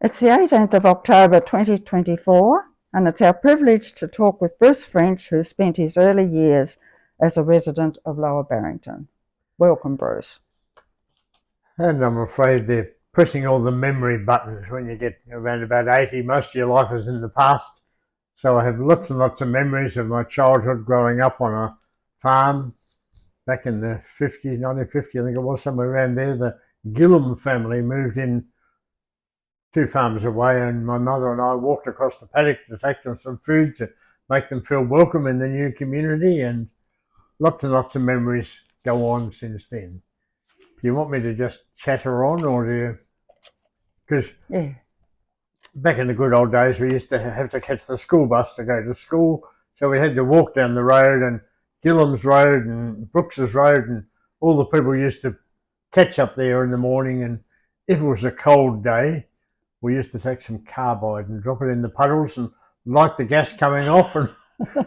It's the 18th of October 2024, and it's our privilege to talk with Bruce French, who spent his early years as a resident of Lower Barrington. Welcome, Bruce. And I'm afraid they're pressing all the memory buttons when you get around about 80. Most of your life is in the past. So I have lots and lots of memories of my childhood growing up on a farm back in the 50s, 1950, I think it was, somewhere around there. The Gillum family moved in 2 farms away, and my mother and I walked across the paddock to take them some food to make them feel welcome in the new community, and lots of memories go on since then. Do you want me to just chatter on, or do you? Because back in the good old days, we used to have to catch the school bus to go to school, so we had to walk down the road, and Gillum's Road and Brooks's Road, and all the people used to catch up there in the morning, and if it was a cold day, we used to take some carbide and drop it in the puddles and light the gas coming off, and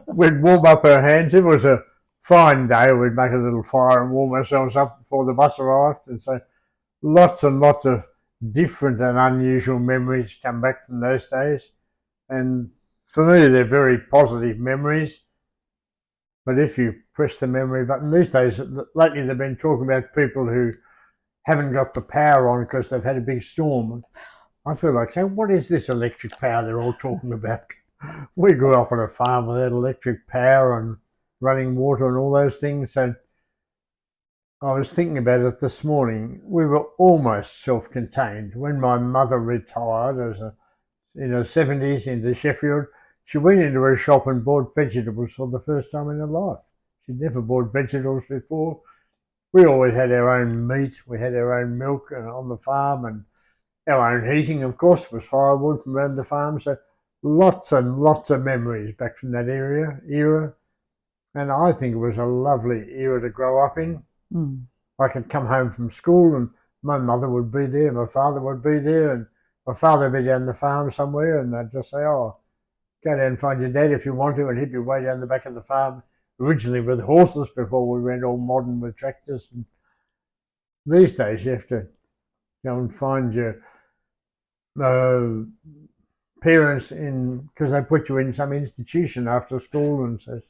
we'd warm up our hands. If it was a fine day, we'd make a little fire and warm ourselves up before the bus arrived. And so lots and lots of different and unusual memories come back from those days. And for me, they're very positive memories. But if you press the memory button, these days, lately they've been talking about people who haven't got the power on because they've had a big storm. I feel like saying, what is this electric power they're all talking about? We grew up on a farm without electric power and running water and all those things. So I was thinking about it this morning. We were almost self-contained. When my mother retired in her 70s into Sheffield, she went into a shop and bought vegetables for the first time in her life. She'd never bought vegetables before. We always had our own meat. We had our own milk on the farm, and our own heating, of course, was firewood from around the farm. So lots and lots of memories back from that era. And I think it was a lovely era to grow up in. I could come home from school and my mother would be there, my father would be there, and my father would be down the farm somewhere, and they'd just say, oh, go down and find your dad if you want to, and he'd be way down the back of the farm, originally with horses before we went all modern with tractors. And these days you have to go and find your parents because they put you in some institution after school, and so it's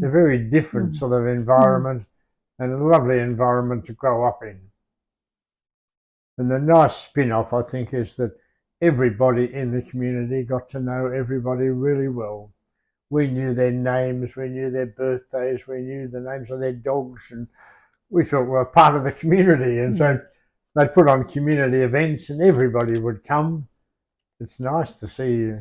a very different sort of environment and a lovely environment to grow up in. And the nice spin-off, I think, is that everybody in the community got to know everybody really well. We knew their names, we knew their birthdays, we knew the names of their dogs, and we felt we were part of the community. And so they'd put on community events and everybody would come. It's nice to see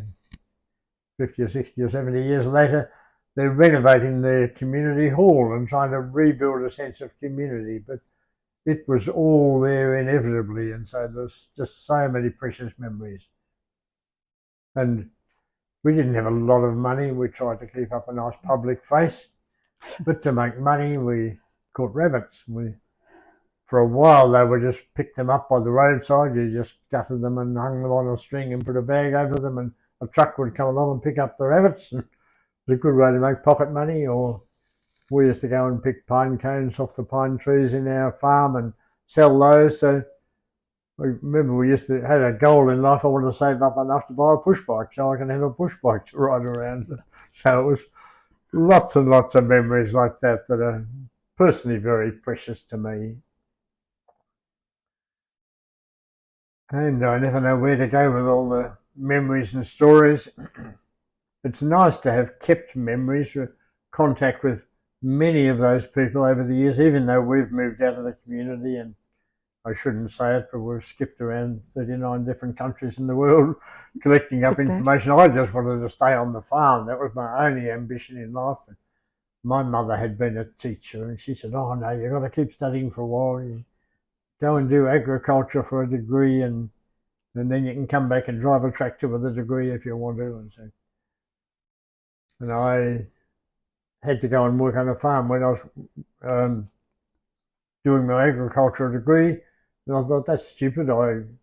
50 or 60 or 70 years later, they're renovating their community hall and trying to rebuild a sense of community. But it was all there inevitably, and so there's just so many precious memories. And we didn't have a lot of money. We tried to keep up a nice public face. But to make money, we caught rabbits. For a while, they would just pick them up by the roadside. You just gutted them and hung them on a string and put a bag over them, and a truck would come along and pick up the rabbits. And it was a good way to make pocket money. Or we used to go and pick pine cones off the pine trees in our farm and sell those. So I remember we used to have a goal in life. I wanted to save up enough to buy a push bike so I can have a push bike to ride around. So it was lots and lots of memories like that that are personally very precious to me. And I never know where to go with all the memories and stories. It's nice to have kept memories, contact with many of those people over the years, even though we've moved out of the community, and I shouldn't say it, but we've skipped around 39 different countries in the world collecting up information. I just wanted to stay on the farm. That was my only ambition in life. And my mother had been a teacher, and she said, oh no, you've got to keep studying for a while. You go and do agriculture for a degree, and then you can come back and drive a tractor with a degree if you want to. And I had to go and work on a farm when I was doing my agricultural degree. And I thought, that's stupid. I'm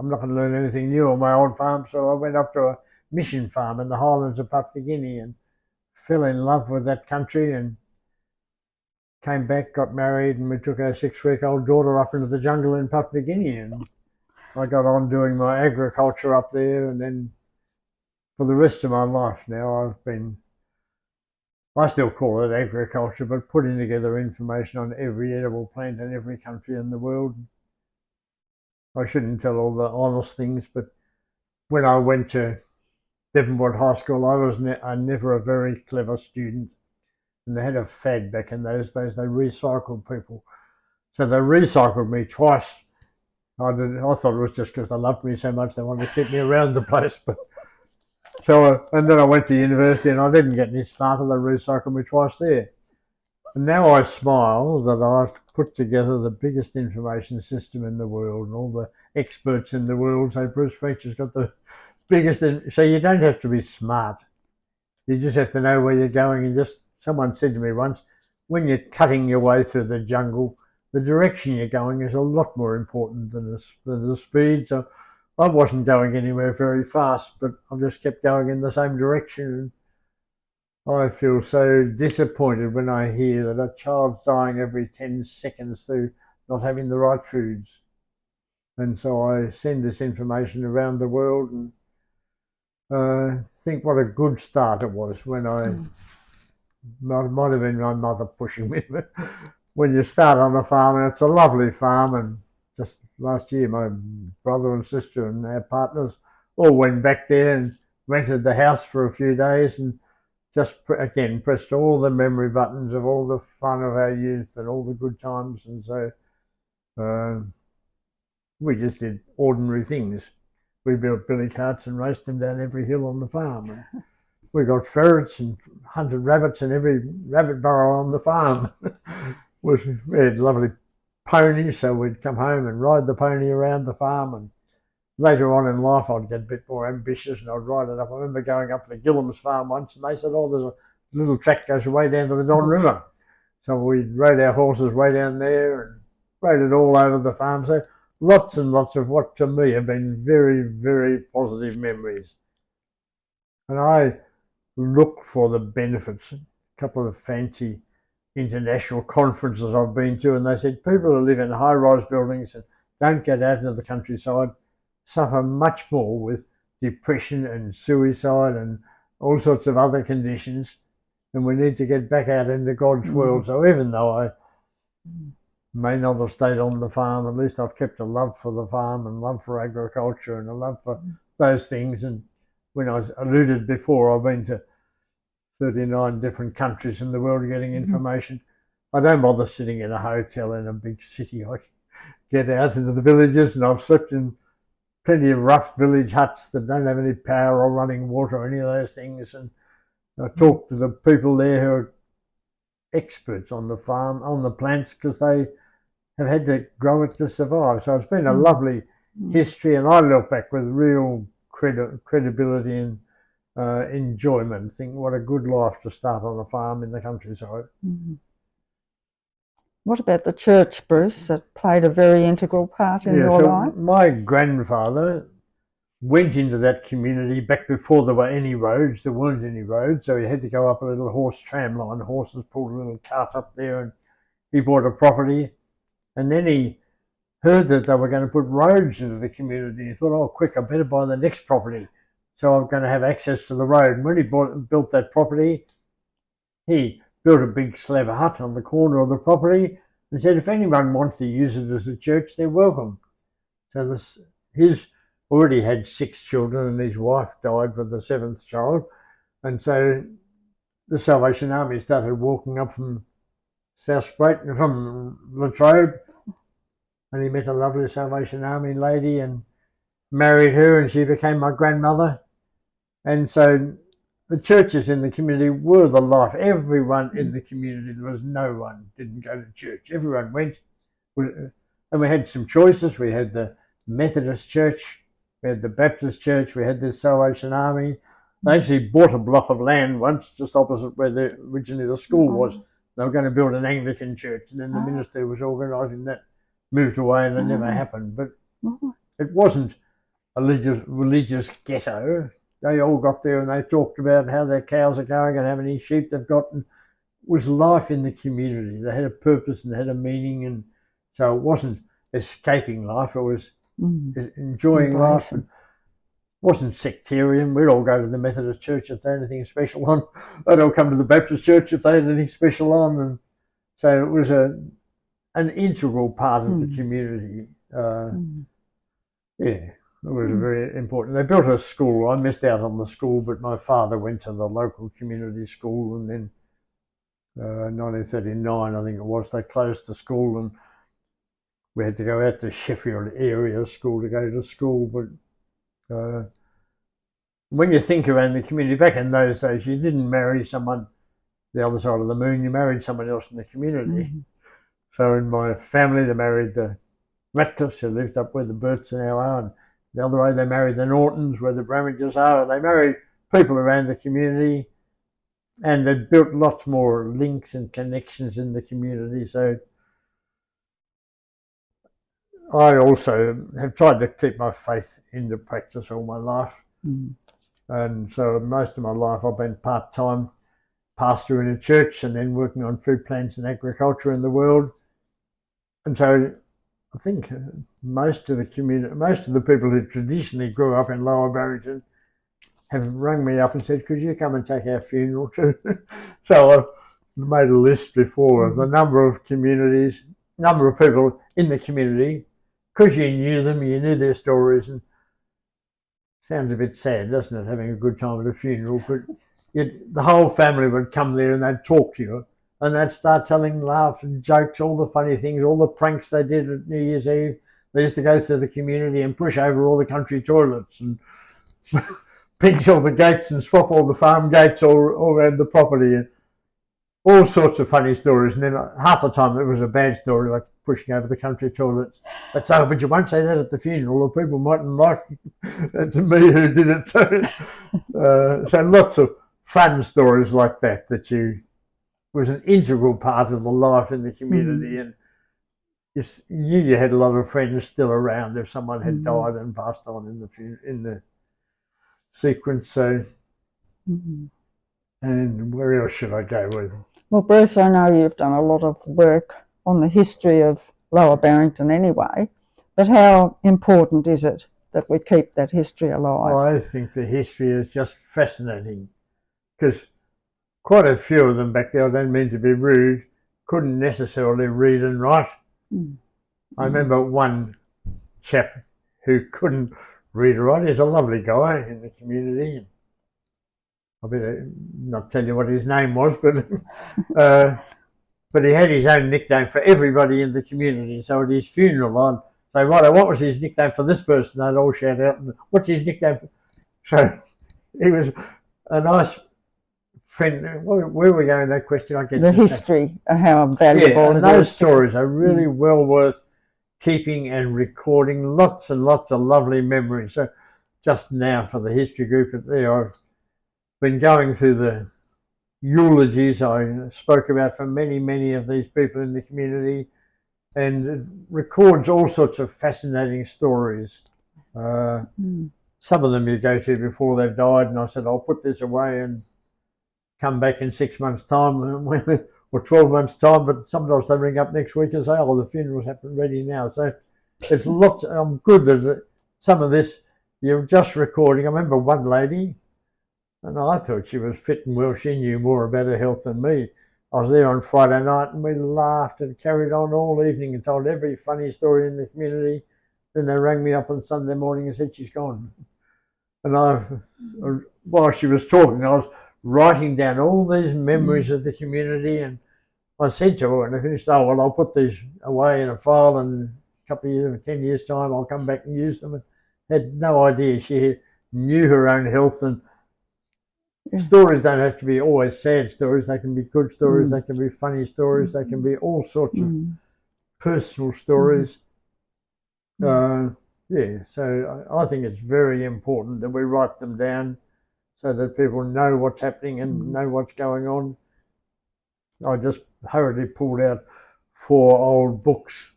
not going to learn anything new on my old farm. So I went up to a mission farm in the highlands of Papua New Guinea and fell in love with that country, and came back, got married, and we took our 6-week-old daughter up into the jungle in Papua New Guinea. And I got on doing my agriculture up there, and then for the rest of my life now I still call it agriculture, but putting together information on every edible plant in every country in the world. I shouldn't tell all the honest things, but when I went to Devonport High School, I was never a very clever student. And they had a fad back in those days, they recycled people. So they recycled me twice. I thought it was just because they loved me so much, they wanted to keep me around the place. But and then I went to university and I didn't get any smarter, they recycled me twice there. And now I smile that I've put together the biggest information system in the world, and all the experts in the world say Bruce French has got the biggest. So you don't have to be smart. You just have to know where you're going. And someone said to me once, when you're cutting your way through the jungle, the direction you're going is a lot more important than the speed. So I wasn't going anywhere very fast, but I just kept going in the same direction. I feel so disappointed when I hear that a child's dying every 10 seconds through not having the right foods. And so I send this information around the world and think what a good start it was when might have been my mother pushing me, but when you start on a farm, and it's a lovely farm, and just last year my brother and sister and our partners all went back there and rented the house for a few days and just again pressed all the memory buttons of all the fun of our youth and all the good times. And so we just did ordinary things. We built billy carts and raced them down every hill on the farm. And we got ferrets and hunted rabbits in every rabbit burrow on the farm. We had lovely ponies, so we'd come home and ride the pony around the farm. And later on in life, I'd get a bit more ambitious and I'd ride it up. I remember going up to the Gillam's farm once, and they said, "Oh, there's a little track goes way down to the Don River." So we rode our horses way down there and rode it all over the farm. So lots and lots of what to me have been very, very positive memories. And I look for the benefits. A couple of fancy international conferences I've been to, and they said people who live in high-rise buildings and don't get out into the countryside suffer much more with depression and suicide and all sorts of other conditions, and we need to get back out into God's world. So even though I may not have stayed on the farm, at least I've kept a love for the farm and love for agriculture and a love for those things. And when I alluded before, I've been to 39 different countries in the world getting information. I don't bother sitting in a hotel in a big city. I get out into the villages, and I've slept in plenty of rough village huts that don't have any power or running water or any of those things. And I talk to the people there who are experts on the farm, on the plants, because they have had to grow it to survive. So it's been a lovely history, and I look back with real credibility and enjoyment. Think what a good life to start on a farm in the countryside. What about the church, Bruce? That played a very integral part in your life? My grandfather went into that community back before there were any roads. There weren't any roads, so he had to go up a little horse tram line. Horses pulled a little cart up there, and he bought a property. And then he heard that they were going to put roads into the community. He thought, "Oh, quick, I better buy the next property, so I'm going to have access to the road." And when he built that property, he built a big slab hut on the corner of the property and said, "If anyone wants to use it as a church, they're welcome." So he's already had 6 children, and his wife died with the 7th child. And so the Salvation Army started walking up from South Sprayton, from Latrobe, and he met a lovely Salvation Army lady and married her, and she became my grandmother. And so the churches in the community were the life. Everyone in the community, there was no one didn't go to church. Everyone went. And we had some choices. We had the Methodist Church, we had the Baptist Church, we had the Salvation Army. They actually bought a block of land once just opposite where originally the school was. They were going to build an Anglican church, and then the minister who was organising that moved away, and it never happened. But it wasn't a religious ghetto. They all got there and they talked about how their cows are going and how many sheep they've got. And it was life in the community. They had a purpose and had a meaning. And so it wasn't escaping life. It was enjoying life. And wasn't sectarian. We'd all go to the Methodist church if they had anything special on. They'd all come to the Baptist church if they had anything special on. And so it was an integral part of the community. Yeah, it was very important. They built a school. I missed out on the school, but my father went to the local community school, and then 1939, I think it was, they closed the school and we had to go out to Sheffield area school to go to school. But when you think around the community, back in those days, you didn't marry someone the other side of the moon, you married someone else in the community. So in my family, they married the Ratcliffes, who lived up where the Burts now are, and the other way they married the Nortons, where the Bramidges are, and they married people around the community, and they built lots more links and connections in the community. So I also have tried to keep my faith into practice all my life. And so most of my life I've been part-time pastor in a church and then working on food plants and agriculture in the world. And so I think most of the community, most of the people who traditionally grew up in Lower Barrington have rung me up and said, could you come and take our funeral too? So I've made a list before of the number of communities, number of people in the community, because you knew them, you knew their stories. And sounds a bit sad, doesn't it, having a good time at a funeral, but the whole family would come there and they'd talk to you. And they'd start telling laughs and jokes, all the funny things, all the pranks they did at New Year's Eve. They used to go through the community and push over all the country toilets and pinch all the gates and swap all the farm gates all around the property. And all sorts of funny stories. And then half the time it was a bad story, like pushing over the country toilets. But so, but you won't say that at the funeral, or people mightn't like it. It's me who did it. So lots of fun stories like that was an integral part of the life in the community, and you knew you had a lot of friends still around if someone had died and passed on in the sequence. So, and where else should I go with? Well, Bruce, I know you've done a lot of work on the history of Lower Barrington anyway, but how important is it that we keep that history alive? Well, I think the history is just fascinating, because quite a few of them back there, I don't mean to be rude, couldn't necessarily read and write. I remember one chap who couldn't read or write. He's a lovely guy in the community. I better not tell you what his name was, but he had his own nickname for everybody in the community. So at his funeral, I'd say, right, what was his nickname for this person? They'd all shout out, what's his nickname for? So he was a nice friend. Where were we going with that question? I get the history, how valuable it is. Those stories are really well worth keeping and recording. Lots and lots of lovely memories. So just now for the history group there, I've been going through the eulogies I spoke about from many of these people in the community, and it records all sorts of fascinating stories. Some of them you go to before they've died, and I said, I'll put this away and come back in 6 months' time or 12 months' time, but sometimes they ring up next week and say, oh, the funeral's happened ready now. So it's lots. I'm good that some of this you're just recording. I remember one lady, and I thought she was fit and well. She knew more about her health than me. I was there on Friday night and we laughed and carried on all evening and told every funny story in the community. Then they rang me up on Sunday morning and said she's gone. And while she was talking, I was writing down all these memories of the community, and I said to her, and I finished, oh, well, I'll put these away in a file, and a couple of years, 10 years' time, I'll come back and use them. And had no idea. She knew her own health, and stories don't have to be always sad stories. They can be good stories, they can be funny stories, they can be all sorts of personal stories. So I think it's very important that we write them down so that people know what's happening and know what's going on. I just hurriedly pulled out 4 old books.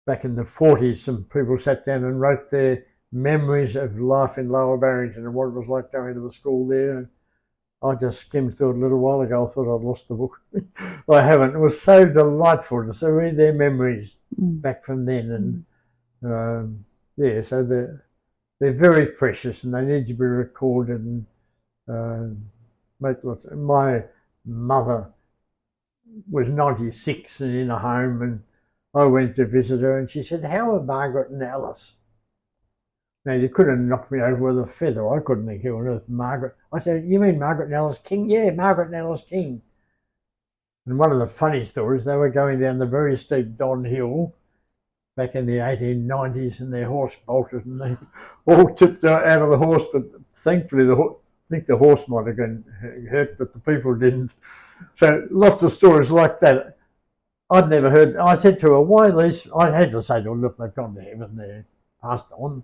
Back in the 40s, some people sat down and wrote their memories of life in Lower Barrington and what it was like going to the school there. And I just skimmed through it a little while ago. I thought I'd lost the book. I haven't. It was so delightful to read their memories back from then. And Yeah, so they're very precious and they need to be recorded and make lots. My mother was 96 and in a home, and I went to visit her, and she said, "How are Margaret and Alice?" Now, you couldn't have knocked me over with a feather. I couldn't think who on earth Margaret. I said, "You mean Margaret and Alice King?" "Yeah, Margaret and Alice King." And one of the funny stories, they were going down the very steep Don Hill back in the 1890s, and their horse bolted, and they all tipped out of the horse. But thankfully, I think the horse might have been hurt, but the people didn't. So lots of stories like that. I'd never heard. I said to her, "Why these?" I had to say to her, "Look, they've gone to heaven. They're passed on."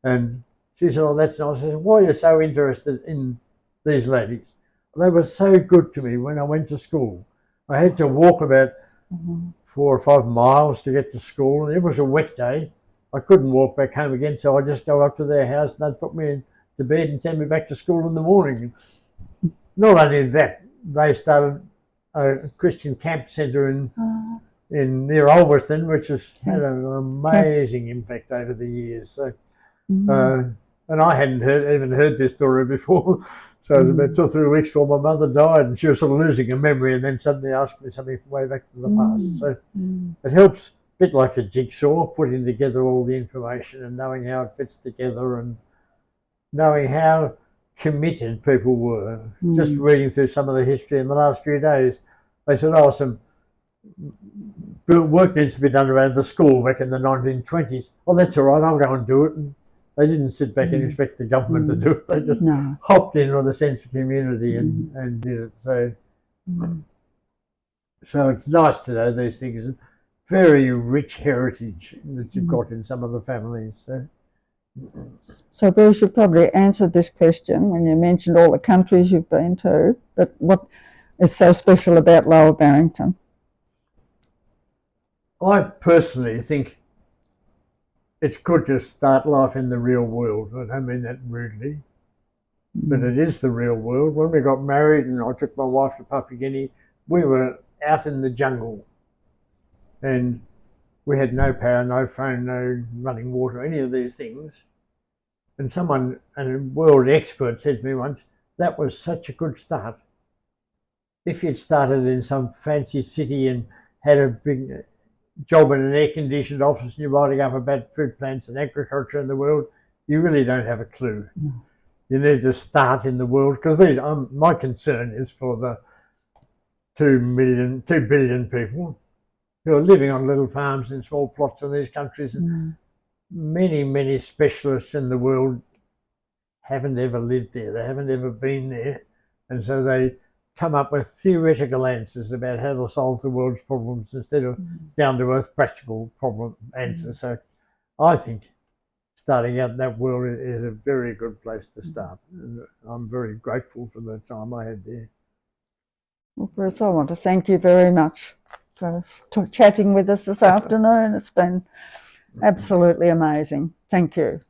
And she said, "Oh, that's nice." I said, "Why are you so interested in these ladies?" They were so good to me when I went to school. I had to walk about 4 or 5 miles to get to school, and it was a wet day. I couldn't walk back home again, so I'd just go up to their house and they'd put me to bed and send me back to school in the morning. Not only that, they started a Christian camp centre in near Ulverston, which has had an amazing impact over the years. So, and I hadn't even heard this story before. So it was about 2 or 3 weeks before my mother died, and she was sort of losing her memory, and then suddenly asked me something way back to the past. So it helps, a bit like a jigsaw, putting together all the information and knowing how it fits together and knowing how committed people were. Just reading through some of the history in the last few days, they said, "Oh, some work needs to be done around the school back in the 1920s. "Oh, that's all right, I'll go and do it." And they didn't sit back and expect the government to do it. They just hopped in with a sense of community and did it. So, so it's nice to know these things. Very rich heritage that you've got in some of the families. So, Bruce, you probably answered this question when you mentioned all the countries you've been to, but what is so special about Lower Barrington? I personally think it's good to start life in the real world. I don't mean that rudely, but it is the real world. When we got married and I took my wife to Papua New Guinea, we were out in the jungle and we had no power, no phone, no running water, any of these things. And a world expert said to me once, "That was such a good start. If you'd started in some fancy city and had a big job in an air-conditioned office and you're writing up about food plants and agriculture in the world, you really don't have a clue." You need to start in the world, because my concern is for the 2 billion people who are living on little farms in small plots in these countries. And many specialists in the world haven't ever lived there. They haven't ever been there. And so they come up with theoretical answers about how to solve the world's problems instead of down-to-earth practical problem answers. So I think starting out in that world is a very good place to start. And I'm very grateful for the time I had there. Well, Bruce, I want to thank you very much for chatting with us this afternoon. It's been absolutely amazing. Thank you.